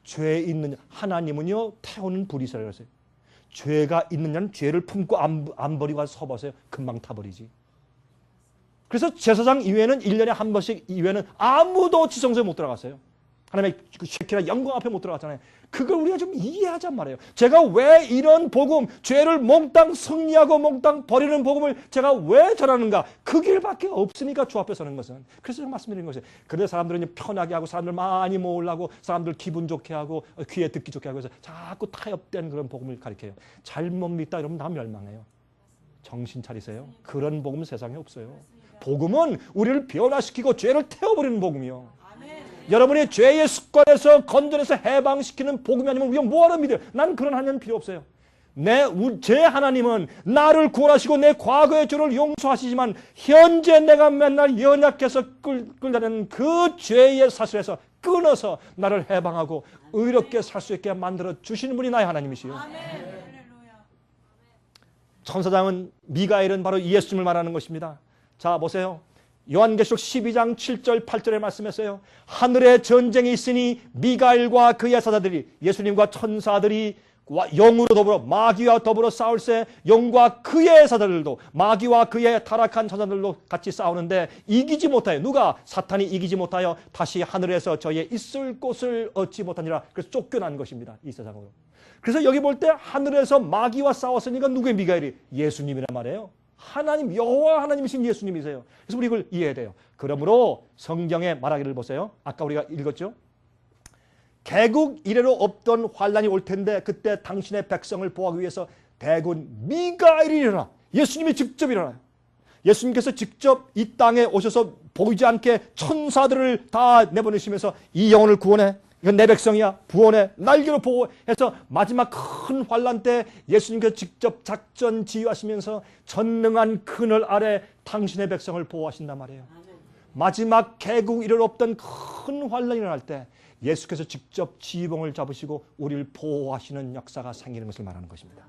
죄 있는 하나님은요 태우는 불이시라고 그랬어요. 죄가 있는 자는 죄를 품고 안 버리고 가서 서버서요 금방 타버리지. 그래서 제사장 이외에는 1년에 한 번씩 이외에는 아무도 지성소에 못 들어갔어요. 하나님의 그 쉐키나 영광 앞에 못 들어갔잖아요. 그걸 우리가 좀 이해하잔 말이에요. 제가 왜 이런 복음, 죄를 몽땅 승리하고 몽땅 버리는 복음을 제가 왜 전하는가? 그 길밖에 없으니까 주 앞에 서는 것은. 그래서 제가 말씀드리는 것이에요. 그래서 사람들은 편하게 하고 사람들 많이 모으려고 사람들 기분 좋게 하고 귀에 듣기 좋게 하고 해서 자꾸 타협된 그런 복음을 가르쳐요. 잘못 믿다 이러면 나 멸망해요. 정신 차리세요. 그런 복음은 세상에 없어요. 복음은 우리를 변화시키고 죄를 태워버리는 복음이요. 여러분의 죄의 습관에서 건져내서 해방시키는 복음이 아니면 우리가 뭐하러 믿어요? 난 그런 하나님 필요 없어요. 제 하나님은 나를 구원하시고 내 과거의 죄를 용서하시지만 현재 내가 맨날 연약해서 끌다니는 그 죄의 사슬에서 끊어서 나를 해방하고 의롭게 살 수 있게 만들어 주시는 분이 나의 하나님이시요. 천사장은 미가엘은 바로 예수님을 말하는 것입니다. 자 보세요. 요한계시록 12장 7절 8절에 말씀했어요. 하늘에 전쟁이 있으니 미가엘과 그의 사자들이 예수님과 천사들이 영으로 더불어 마귀와 더불어 싸울세 영과 그의 사자들도 마귀와 그의 타락한 천사들도 같이 싸우는데 이기지 못하여 누가? 사탄이 이기지 못하여 다시 하늘에서 저의 있을 곳을 얻지 못하니라. 그래서 쫓겨난 것입니다. 이 세상으로. 그래서 여기 볼 때 하늘에서 마귀와 싸웠으니까 누구의 미가엘이? 예수님이란 말이에요. 하나님 여호와 하나님이신 예수님이세요. 그래서 우리 이걸 이해해야 돼요. 그러므로 성경에 말하기를 보세요. 아까 우리가 읽었죠. 개국 이래로 없던 환란이 올 텐데 그때 당신의 백성을 보호하기 위해서 대군 미가엘이 일어나. 예수님이 직접 일어나요. 예수님께서 직접 이 땅에 오셔서 보이지 않게 천사들을 다 내보내시면서 이 영혼을 구원해. 이건 내 백성이야. 구원해. 날개로 보호해서 마지막 큰 환란 때 예수님께서 직접 작전 지휘하시면서 전능한 그늘 아래 당신의 백성을 보호하신단 말이에요. 마지막 개국 이를 없던 큰 환란이 일어날 때 예수께서 직접 지휘봉을 잡으시고 우리를 보호하시는 역사가 생기는 것을 말하는 것입니다.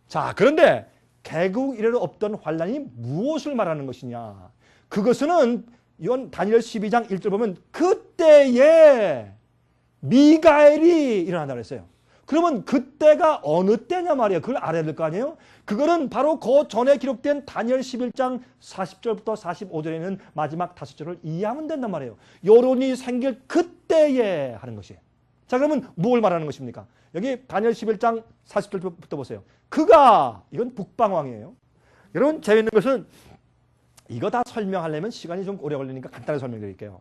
자, 그런데 개국 이래로 없던 환란이 무엇을 말하는 것이냐? 그것은 이건 다니엘 12장 1절 보면 그때에 미가엘이 일어난다고 했어요. 그러면 그때가 어느 때냐 말이에요. 그걸 알아야 될 거 아니에요? 그거는 바로 그 전에 기록된 다니엘 11장 40절부터 45절에는 마지막 5절을 이해하면 된단 말이에요. 여론이 생길 그때에 하는 것이에요. 자, 그러면 뭘 말하는 것입니까? 여기 다니엘 11장 40절부터 보세요. 그가, 이건 북방왕이에요. 여러분 재미있는 것은 이거 다 설명하려면 시간이 좀 오래 걸리니까 간단하게 설명드릴게요.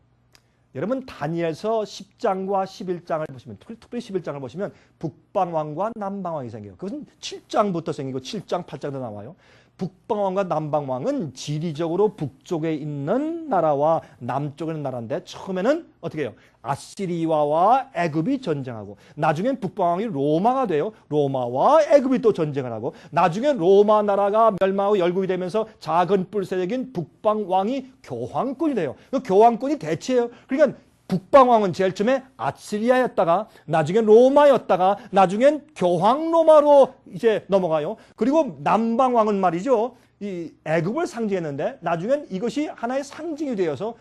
여러분 다니엘서 10장과 11장을 보시면 특별히 11장을 보시면 북방왕과 남방왕이 생겨요. 그것은 7장부터 생기고 7장 8장도 나와요. 북방왕과 남방왕은 지리적으로 북쪽에 있는 나라와 남쪽에 있는 나라인데 처음에는 어떻게 해요? 아시리아와 애굽이 전쟁하고 나중엔 북방왕이 로마가 돼요. 로마와 애굽이 또 전쟁을 하고 나중엔 로마 나라가 멸망하고 열국이 되면서 작은 뿔세력인 북방왕이 교황권이 돼요. 그 교황권이 대체예요. 그러니까 북방왕은 제일 처음에 아시리아였다가 나중엔 로마였다가 나중엔 교황 로마로 이제 넘어가요. 그리고 남방왕은 말이죠. 이 애굽을 상징했는데 나중엔 이것이 하나의 상징이 되어서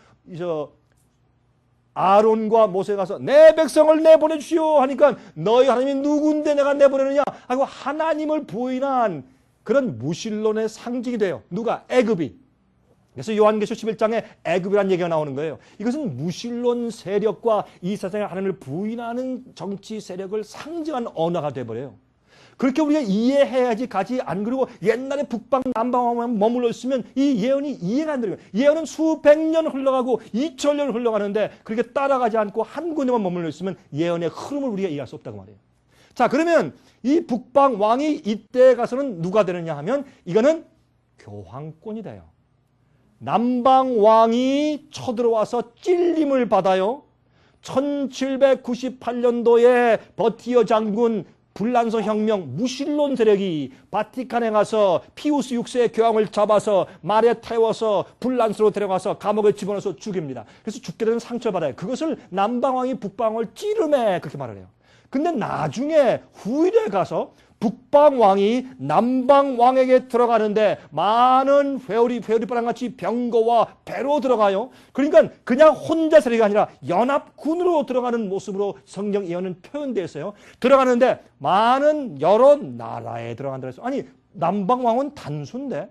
아론과 모세가 가서 내 백성을 내보내 주시오 하니까 너희 하나님이 누군데 내가 내보내느냐 하고 하나님을 부인한 그런 무신론의 상징이 돼요. 누가? 애굽이. 그래서 요한계시록 11장에 애굽이라는 얘기가 나오는 거예요. 이것은 무신론 세력과 이 세상에 하나님을 부인하는 정치 세력을 상징하는 언어가 돼버려요. 그렇게 우리가 이해해야지 가지 안 그러고 옛날에 북방 남방만 머물러 있으면 이 예언이 이해가 안 되는 거예요. 예언은 수백 년 흘러가고 2000년 흘러가는데 그렇게 따라가지 않고 한 군데만 머물러 있으면 예언의 흐름을 우리가 이해할 수 없다고 말해요. 자, 그러면 이 북방 왕이 이때 가서는 누가 되느냐 하면 이거는 교황권이 돼요. 남방 왕이 쳐들어와서 찔림을 받아요. 1798년도에 버티어 장군 불란서 혁명 무신론 세력이 바티칸에 가서 피우스 6세의 교황을 잡아서 말에 태워서 불란서로 데려가서 감옥에 집어넣어서 죽입니다. 그래서 죽게 되는 상처를 받아요. 그것을 남방왕이 북방왕을 찌르매 그렇게 말을 해요. 근데 나중에 후일에 가서 북방왕이 남방왕에게 들어가는데 많은 회오리바람 같이 병거와 배로 들어가요. 그러니까 그냥 혼자 세력이 아니라 연합군으로 들어가는 모습으로 성경 예언은 표현되어 있어요. 들어가는데 많은 여러 나라에 들어간다 그랬어요. 아니 남방왕은 단수인데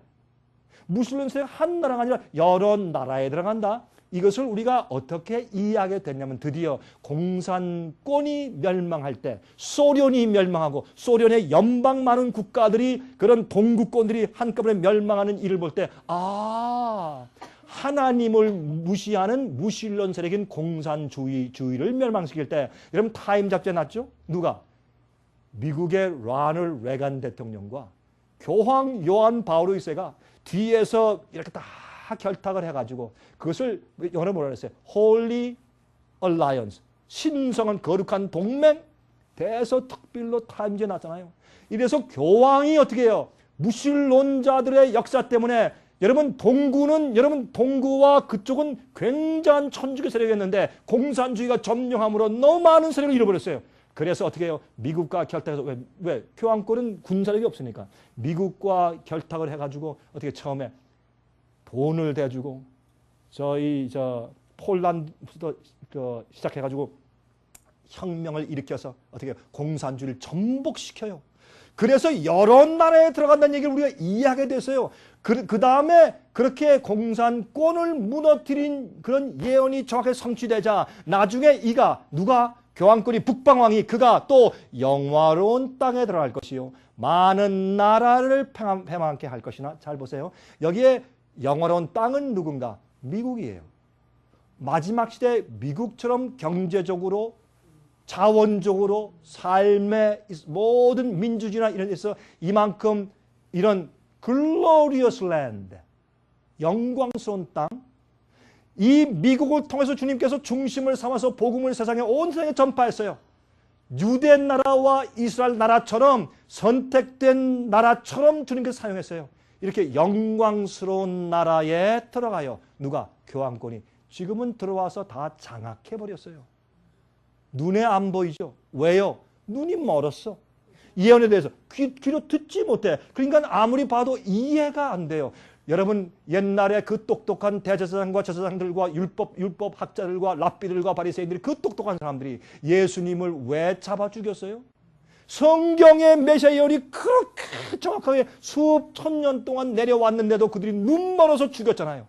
무슬림 세력 한 나라가 아니라 여러 나라에 들어간다. 이것을 우리가 어떻게 이해하게 됐냐면 드디어 공산권이 멸망할 때 소련이 멸망하고 소련의 연방 많은 국가들이 그런 동구권들이 한꺼번에 멸망하는 일을 볼 때 하나님을 무시하는 무신론 세력인 공산주의를 멸망시킬 때 여러분 타임 잡지에 났죠? 누가? 미국의 라널드 레간 대통령과 교황 요한 바오로 2세가 뒤에서 이렇게 다 결탁을 해가지고 그것을 영어로 뭐라 그랬어요? Holy Alliance, 신성한 거룩한 동맹 대서특필로 타임즈에 났잖아요. 이래서 교황이 어떻게 해요? 무신론자들의 역사 때문에 여러분 동구와 그쪽은 굉장한 천주교 세력이었는데 공산주의가 점령함으로 너무 많은 세력을 잃어버렸어요. 그래서 어떻게 해요? 미국과 결탁해서 왜? 교황권은 군사력이 없으니까 미국과 결탁을 해가지고 어떻게 처음에 돈을 대주고 폴란드도 시작해가지고 혁명을 일으켜서 어떻게 공산주의를 전복시켜요. 그래서 여러 나라에 들어간다는 얘기를 우리가 이해하게 됐어요. 그 다음에 그렇게 공산권을 무너뜨린 그런 예언이 정확하게 성취되자 나중에 누가? 교황권이 북방왕이 그가 또 영화로운 땅에 들어갈 것이요. 많은 나라를 패망케 할 것이나 잘 보세요. 여기에 영화로운 땅은 누군가? 미국이에요. 마지막 시대 미국처럼 경제적으로 자원적으로 삶의 모든 민주주의나 이런 데서 이만큼 이런 글로리어스 랜드 영광스러운 땅 이 미국을 통해서 주님께서 중심을 삼아서 복음을 세상에 온 세상에 전파했어요. 유대 나라와 이스라엘 나라처럼 선택된 나라처럼 주님께서 사용했어요. 이렇게 영광스러운 나라에 들어가요. 누가? 교황권이. 지금은 들어와서 다 장악해버렸어요. 눈에 안 보이죠? 왜요? 눈이 멀었어. 예언에 대해서 귀로 듣지 못해. 그러니까 아무리 봐도 이해가 안 돼요. 여러분 옛날에 그 똑똑한 대제사장과 제사장들과 율법 학자들과 랍비들과 바리새인들이 그 똑똑한 사람들이 예수님을 왜 잡아 죽였어요? 성경의 메시아 예언이 그렇게 정확하게 수천 년 동안 내려왔는데도 그들이 눈 멀어서 죽였잖아요.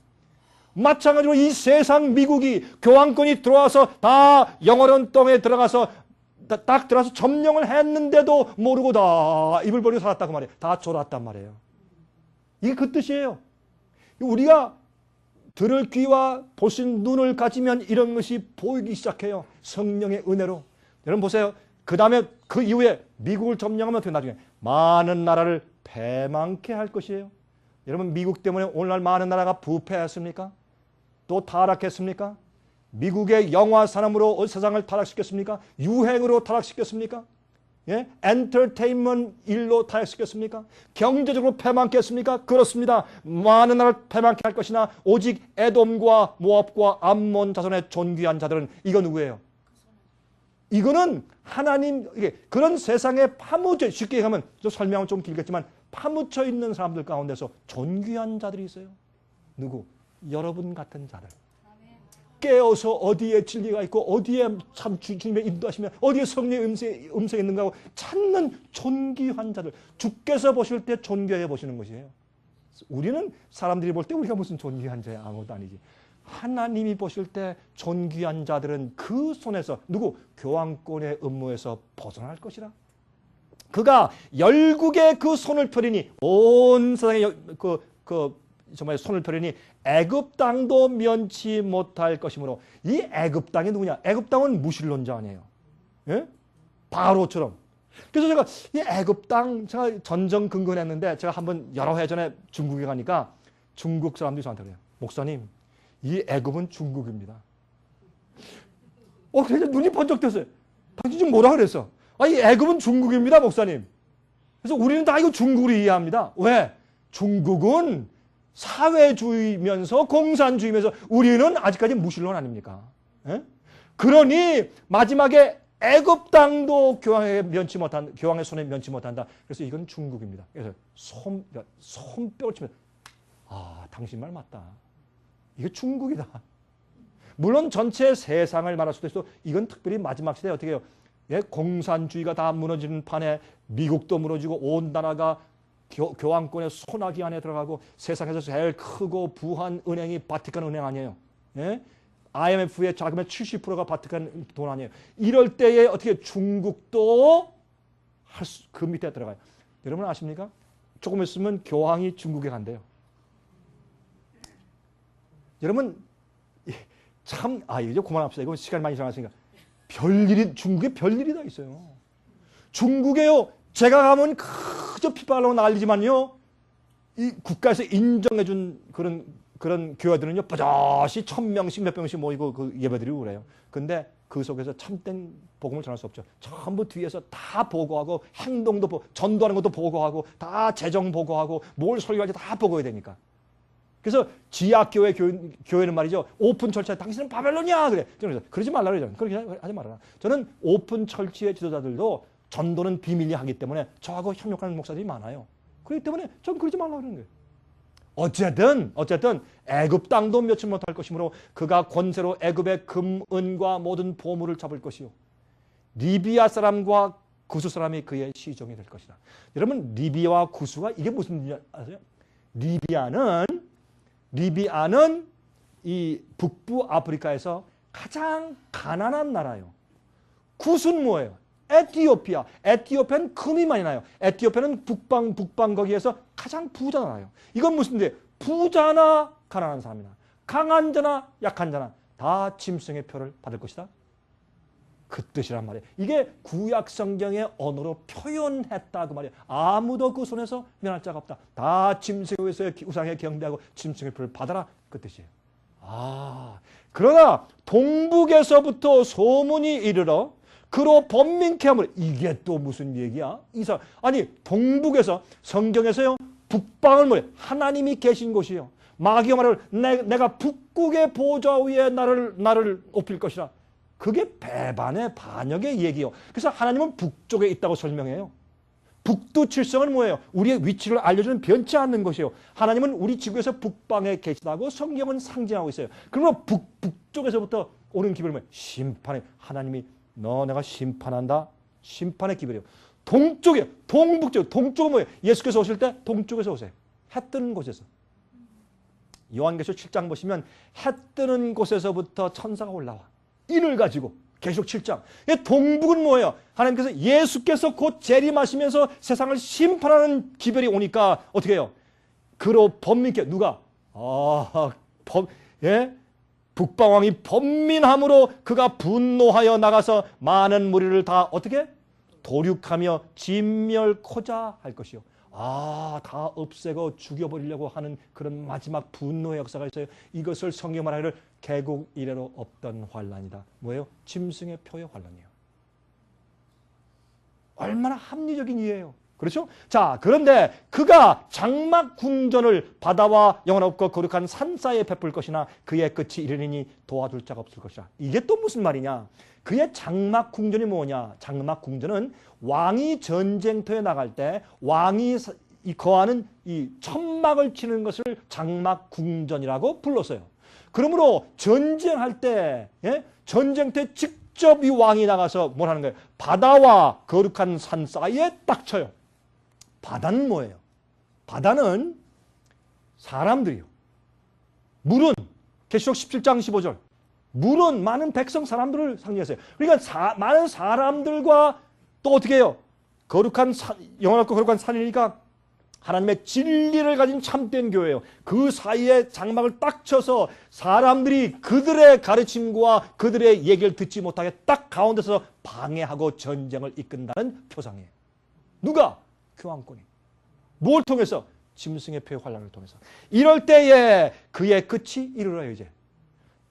마찬가지로 이 세상 미국이 교황권이 들어와서 다 영어로운 땅에 들어가서 딱 들어와서 점령을 했는데도 모르고 다 입을 벌리고 살았다고 말이에요. 다 졸았단 말이에요. 이게 그 뜻이에요. 우리가 들을 귀와 보신 눈을 가지면 이런 것이 보이기 시작해요. 성령의 은혜로. 여러분 보세요. 그 다음에 그 이후에 미국을 점령하면 어떻게 나중에 많은 나라를 패망케 할 것이에요. 여러분 미국 때문에 오늘날 많은 나라가 부패했습니까? 또 타락했습니까? 미국의 영화 산업으로 세상을 타락시켰습니까? 유행으로 타락시켰습니까? 예? 엔터테인먼트 일로 타락시켰습니까? 경제적으로 패망케 했습니까? 그렇습니다. 많은 나라를 패망케 할 것이나 오직 에돔과 모압과 암몬 자손의 존귀한 자들은 이거 누구예요? 이거는 하나님 그런 세상에 파묻혀 쉽게 얘기하면 설명은 좀 길겠지만 파묻혀 있는 사람들 가운데서 존귀한 자들이 있어요. 누구? 여러분 같은 자들. 깨어서 어디에 진리가 있고 어디에 참 주님의 인도하시면 어디에 성령의 음성이 있는가 하고 찾는 존귀한 자들. 주께서 보실 때 존귀해 보시는 것이에요. 우리는 사람들이 볼 때 우리가 무슨 존귀한 자야 아무것도 아니지. 하나님이 보실 때 존귀한 자들은 그 손에서 누구? 교황권의 음모에서 벗어날 것이라. 그가 열국의 그 손을 펴리니 온 세상에 정말 손을 펴리니 애굽 땅도 면치 못할 것이므로. 이 애굽 땅이 누구냐? 애굽 땅은 무신론자 아니에요. 예? 바로처럼. 그래서 제가 이 애굽 땅 제가 전정 근거했는데 제가 한번 여러 해 전에 중국에 가니까 중국 사람들이 저한테 그래요. 목사님, 이 애굽은 중국입니다. 그래서 눈이 번쩍 떴어요. 당신 지금 뭐라 그랬어? 이 애굽은 중국입니다, 목사님. 그래서 우리는 다 이거 중국으로 이해합니다. 왜? 중국은 사회주의면서 공산주의면서 우리는 아직까지 무신론 아닙니까? 예? 그러니 마지막에 애굽 땅도 교황의 손에 면치 못한다. 그래서 이건 중국입니다. 그래서 손뼉을 치면 당신 말 맞다. 이거 중국이다. 물론 전체 세상을 말할 수도 있어. 이건 특별히 마지막 시대에 어떻게 해요? 예, 공산주의가 다 무너지는 판에 미국도 무너지고 온 나라가 교황권의 소나기 안에 들어가고 세상에서 제일 크고 부한 은행이 바티칸 은행 아니에요. 예? IMF의 자금의 70%가 바티칸 돈 아니에요. 이럴 때에 어떻게 중국도 그 밑에 들어가요. 여러분 아십니까? 조금 있으면 교황이 중국에 간대요. 여러분 참 이제 그만합시다. 이거 시간이 많이 지나갔으니까. 중국에 별일이 다 있어요. 중국에요. 제가 가면 그저 핍박하려고 난리지만요. 이 국가에서 인정해준 그런 교회들은요. 버젓이 1000명씩 몇 명씩 모이고 그 예배드리고 그래요. 근데 그 속에서 참된 복음을 전할 수 없죠. 전부 뒤에서 다 보고하고 행동도 전도하는 것도 보고하고 다 재정 보고하고 뭘 설교할지 다 보고해야 되니까. 그래서 지하교회 교회는 말이죠. 오픈 철치에 당신은 바벨론이야 그래. 그래서 그러지 말라 그러죠. 그렇게 하지 말아라. 저는 오픈 철치의 지도자들도 전도는 비밀리 하기 때문에 저하고 협력하는 목사들이 많아요. 그렇기 때문에 전 그러지 말라 그러는 거예요. 어쨌든 애굽 땅도 며칠 못할 것이므로 그가 권세로 애굽의 금, 은과 모든 보물을 잡을 것이요. 리비아 사람과 구스 사람이 그의 시종이 될 것이다. 여러분 리비아와 구스가 이게 무슨 일인지 아세요? 리비아는 이 북부 아프리카에서 가장 가난한 나라예요. 구스는 뭐예요? 에티오피아. 에티오피아는 금이 많이 나요. 에티오피아는 북방 거기에서 가장 부자 나라예요. 이건 무슨 데 부자나 가난한 사람이나 강한 자나 약한 자나 다 짐승의 표를 받을 것이다. 그 뜻이란 말이에요. 이게 구약 성경의 언어로 표현했다 그 말이에요. 아무도 그 손에서 면할 자가 없다. 다 짐승의 우상에 경배하고 짐승의 표를 받아라 그 뜻이에요. 그러나 동북에서부터 소문이 이르러 그로 번민케 하므로 이게 또 무슨 얘기야? 아니 동북에서 성경에서요 북방을 뭐예요? 하나님이 계신 곳이에요. 마귀가 말을 내가 북극의 보좌 위에 나를 높일 것이라. 그게 배반의 반역의 얘기예요. 그래서 하나님은 북쪽에 있다고 설명해요. 북두 칠성은 뭐예요? 우리의 위치를 알려주는 변치 않는 것이에요. 하나님은 우리 지구에서 북방에 계시다고 성경은 상징하고 있어요. 그러면 북쪽에서부터 오는 기별이 뭐예요? 심판의 하나님이 내가 심판한다. 심판의 기별이에요. 동쪽이에요. 동북쪽. 동쪽은 뭐예요? 예수께서 오실 때 동쪽에서 오세요. 해 뜨는 곳에서. 요한계시록 7장 보시면 해 뜨는 곳에서부터 천사가 올라와. 인을 가지고 계시록 7장. 동북은 뭐예요? 하나님께서 예수께서 곧 재림하시면서 세상을 심판하는 기별이 오니까 어떻게 해요? 그로 번민케 누가? 북방왕이 번민함으로 그가 분노하여 나가서 많은 무리를 다 어떻게? 도륙하며 진멸코자 할 것이요. 다 없애고 죽여버리려고 하는 그런 마지막 분노의 역사가 있어요. 이것을 성경 말하기를 개국 이래로 없던 환란이다. 뭐예요? 짐승의 표의 환란이에요. 얼마나 합리적인 이해예요. 그렇죠? 자, 그런데 그가 장막 궁전을 바다와 영원없고 거룩한 산 사이에 베풀 것이나 그의 끝이 이르리니 도와줄 자가 없을 것이라. 이게 또 무슨 말이냐? 그의 장막 궁전이 뭐냐? 장막 궁전은 왕이 전쟁터에 나갈 때 왕이 거하는 이 천막을 치는 것을 장막 궁전이라고 불렀어요. 그러므로 전쟁할 때, 전쟁터에 직접 이 왕이 나가서 뭘 하는 거예요? 바다와 거룩한 산 사이에 딱 쳐요. 바다는 뭐예요? 바다는 사람들이요. 물은 계시록 17장 15절. 물은 많은 백성 사람들을 상징했어요. 그러니까 많은 사람들과 또 어떻게 해요? 영원하고 거룩한 산이니까 하나님의 진리를 가진 참된 교회예요. 그 사이에 장막을 딱 쳐서 사람들이 그들의 가르침과 그들의 얘기를 듣지 못하게 딱 가운데서 방해하고 전쟁을 이끈다는 표상이에요. 누가? 교황권이. 뭘 통해서? 짐승의 표의 환란을 통해서. 이럴 때에 그의 끝이 이르러요. 이제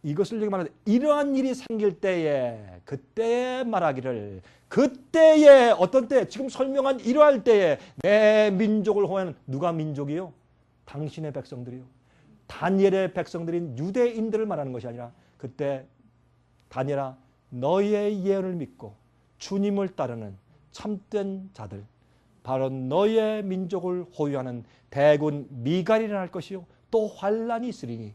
이것을 여기 말하는데 이러한 일이 생길 때에 그때에 말하기를 그때에 어떤 때 지금 설명한 이러할 때에 내 민족을 호하는 누가 민족이요? 당신의 백성들이요. 다니엘의 백성들인 유대인들을 말하는 것이 아니라 그때 다니엘아 너희의 예언을 믿고 주님을 따르는 참된 자들, 바로 너의 민족을 호위하는 대군 미갈이 일어날 것이요 또 환란이 있으리니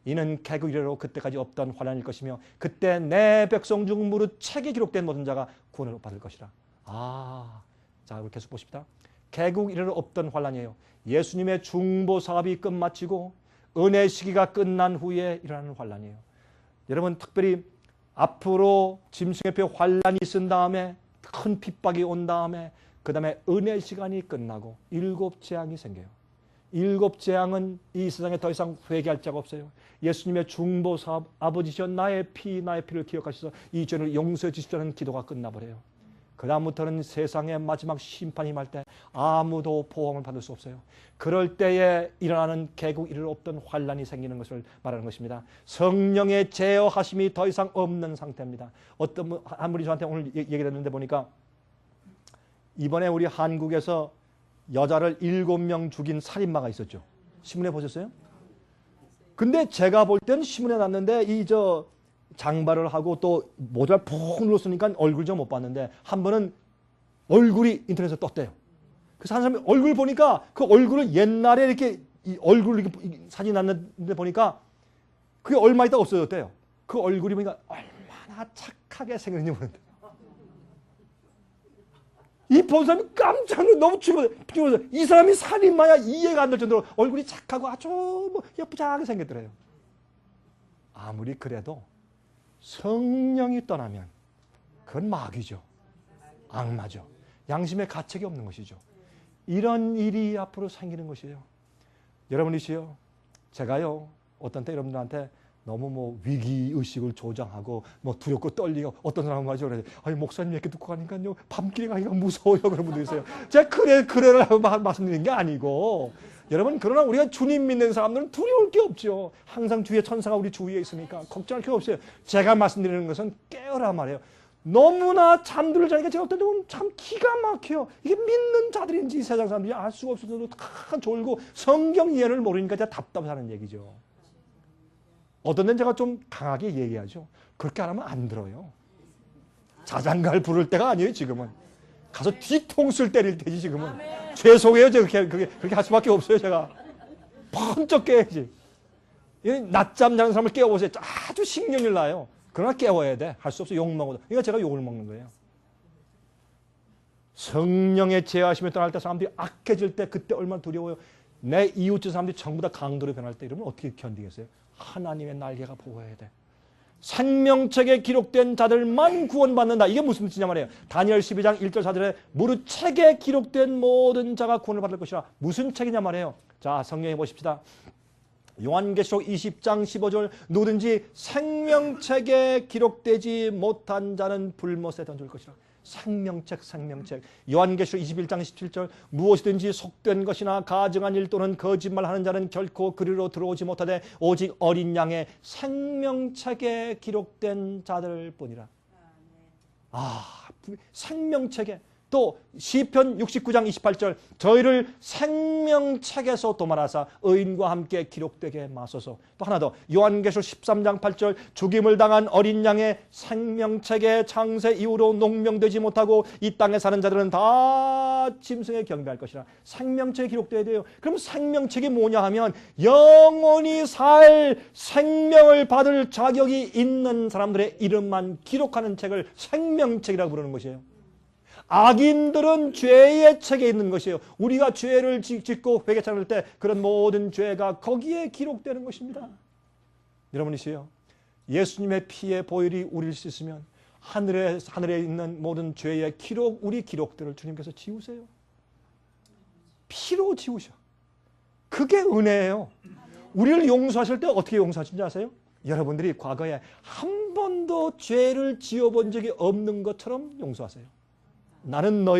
이는 개국 이래로 그때까지 없던 환란일 것이며 그때 내 백성 중 무릇 책에 기록된 모든 자가 구원을 받을 것이라. 자, 우리 계속 보십시다. 개국 이래로 없던 환란이에요. 예수님의 중보 사업이 끝마치고 은혜 시기가 끝난 후에 일어나는 환란이에요. 여러분, 특별히 앞으로 짐승의 표 환란이 있은 다음에 큰 핍박이 온 다음에 그 다음에 은혜 시간이 끝나고 7 재앙이 생겨요. 7 재앙은 이 세상에 더 이상 회개할 자가 없어요. 예수님의 중보 사업, 아버지시여 나의 피를 기억하셔서 이 죄를 용서해 주시자는 기도가 끝나버려요. 그 다음부터는 세상의 마지막 심판이 임할 때 아무도 보험을 받을 수 없어요. 그럴 때에 일어나는 개국 이를 없던 환란이 생기는 것을 말하는 것입니다. 성령의 제어하심이 더 이상 없는 상태입니다. 한 분이 저한테 오늘 얘기를 했는데 보니까 이번에 우리 한국에서 여자를 7명 죽인 살인마가 있었죠. 신문에 보셨어요? 근데 제가 볼 땐 신문에 났는데 장발을 하고 또 모자를 푹 눌렀으니까 얼굴 좀 못 봤는데 한 번은 얼굴이 인터넷에 떴대요. 그래서 한 사람이 얼굴 보니까 그 얼굴을 옛날에 이렇게 얼굴 이렇게 사진 났는데 보니까 그게 얼마 있다 없어졌대요. 그 얼굴이 보니까 얼마나 착하게 생겼는지 모르는데 이 본 사람이 깜짝 놀라 너무 죽어서 이 사람이 살인마야 이해가 안 될 정도로 얼굴이 착하고 아주 예쁘장하게 생겼더래요. 아무리 그래도 성령이 떠나면 그건 마귀죠. 악마죠. 양심의 가책이 없는 것이죠. 이런 일이 앞으로 생기는 것이에요. 여러분이시요, 제가요 어떤 때 여러분들한테 너무 위기의식을 조장하고 두렵고 떨리고 어떤 사람은 말이죠. 아니 목사님 얘기 듣고 가니까요 밤길에 가기가 무서워요 그런 분도 있어요. 제가 그래를 말씀드리는 게 아니고 여러분, 그러나 우리가 주님 믿는 사람들은 두려울 게 없죠. 항상 주의 천사가 우리 주위에 있으니까 걱정할 게 없어요. 제가 말씀드리는 것은 깨어라 말이에요. 너무나 잠들을 자니까 제가 어떤 때 보면 참 기가 막혀요. 이게 믿는 자들인지 세상 사람들이 알 수가 없어도 다 졸고 성경 이해를 모르니까 제가 답답하다는 얘기죠. 어떤 데는 제가 좀 강하게 얘기하죠. 그렇게 안 하면 안 들어요. 자장가를 부를 때가 아니에요 지금은. 가서 뒤통수를 때릴 때지 지금은. 죄송해요. 제가 그렇게 할 수밖에 없어요. 제가 번쩍 깨야지. 낮잠 자는 사람을 깨워보세요. 아주 신경을 나요. 그러나 깨워야 돼. 할 수 없어. 욕 먹어도. 그러니까 제가 욕을 먹는 거예요. 성령의 제어하심에 떠날 때 사람들이 악해질 때 그때 얼마나 두려워요. 내 이웃집 사람들이 전부 다 강도로 변할 때 이러면 어떻게 견디겠어요? 하나님의 날개가 보호해야 돼. 생명책에 기록된 자들만 구원받는다. 이게 무슨 뜻이냐 말이에요. 다니엘 12장 1절 4절에 무릇 책에 기록된 모든 자가 구원을 받을 것이라. 무슨 책이냐 말이에요. 자, 성경에 보십시다. 요한계시록 20장 15절 누구든지 생명책에 기록되지 못한 자는 불못에 던질 것이라. 생명책. 요한계시록 21장 17절 무엇이든지 속된 것이나 가증한 일 또는 거짓말하는 자는 결코 그리로 들어오지 못하되 오직 어린 양의 생명책에 기록된 자들 뿐이라. 생명책에. 또 시편 69장 28절 저희를 생명책에서 도말하사 의인과 함께 기록되게 마소서. 또 하나 더 요한계시록 13장 8절 죽임을 당한 어린 양의 생명책에 창세 이후로 농명되지 못하고 이 땅에 사는 자들은 다 짐승에 경배할 것이라. 생명책에 기록돼야 돼요. 그럼 생명책이 뭐냐 하면 영원히 살 생명을 받을 자격이 있는 사람들의 이름만 기록하는 책을 생명책이라고 부르는 것이에요. 악인들은 죄의 책에 있는 것이에요. 우리가 죄를 짓고 회개 찾을 때 그런 모든 죄가 거기에 기록되는 것입니다. 여러분이시요, 예수님의 피의 보혈이 우릴 수 있으면 하늘에 있는 모든 죄의 우리 기록들을 주님께서 지우세요. 피로 지우셔. 그게 은혜예요. 우리를 용서하실 때 어떻게 용서하신지 아세요? 여러분들이 과거에 한 번도 죄를 지어본 적이 없는 것처럼 용서하세요. 나는 너희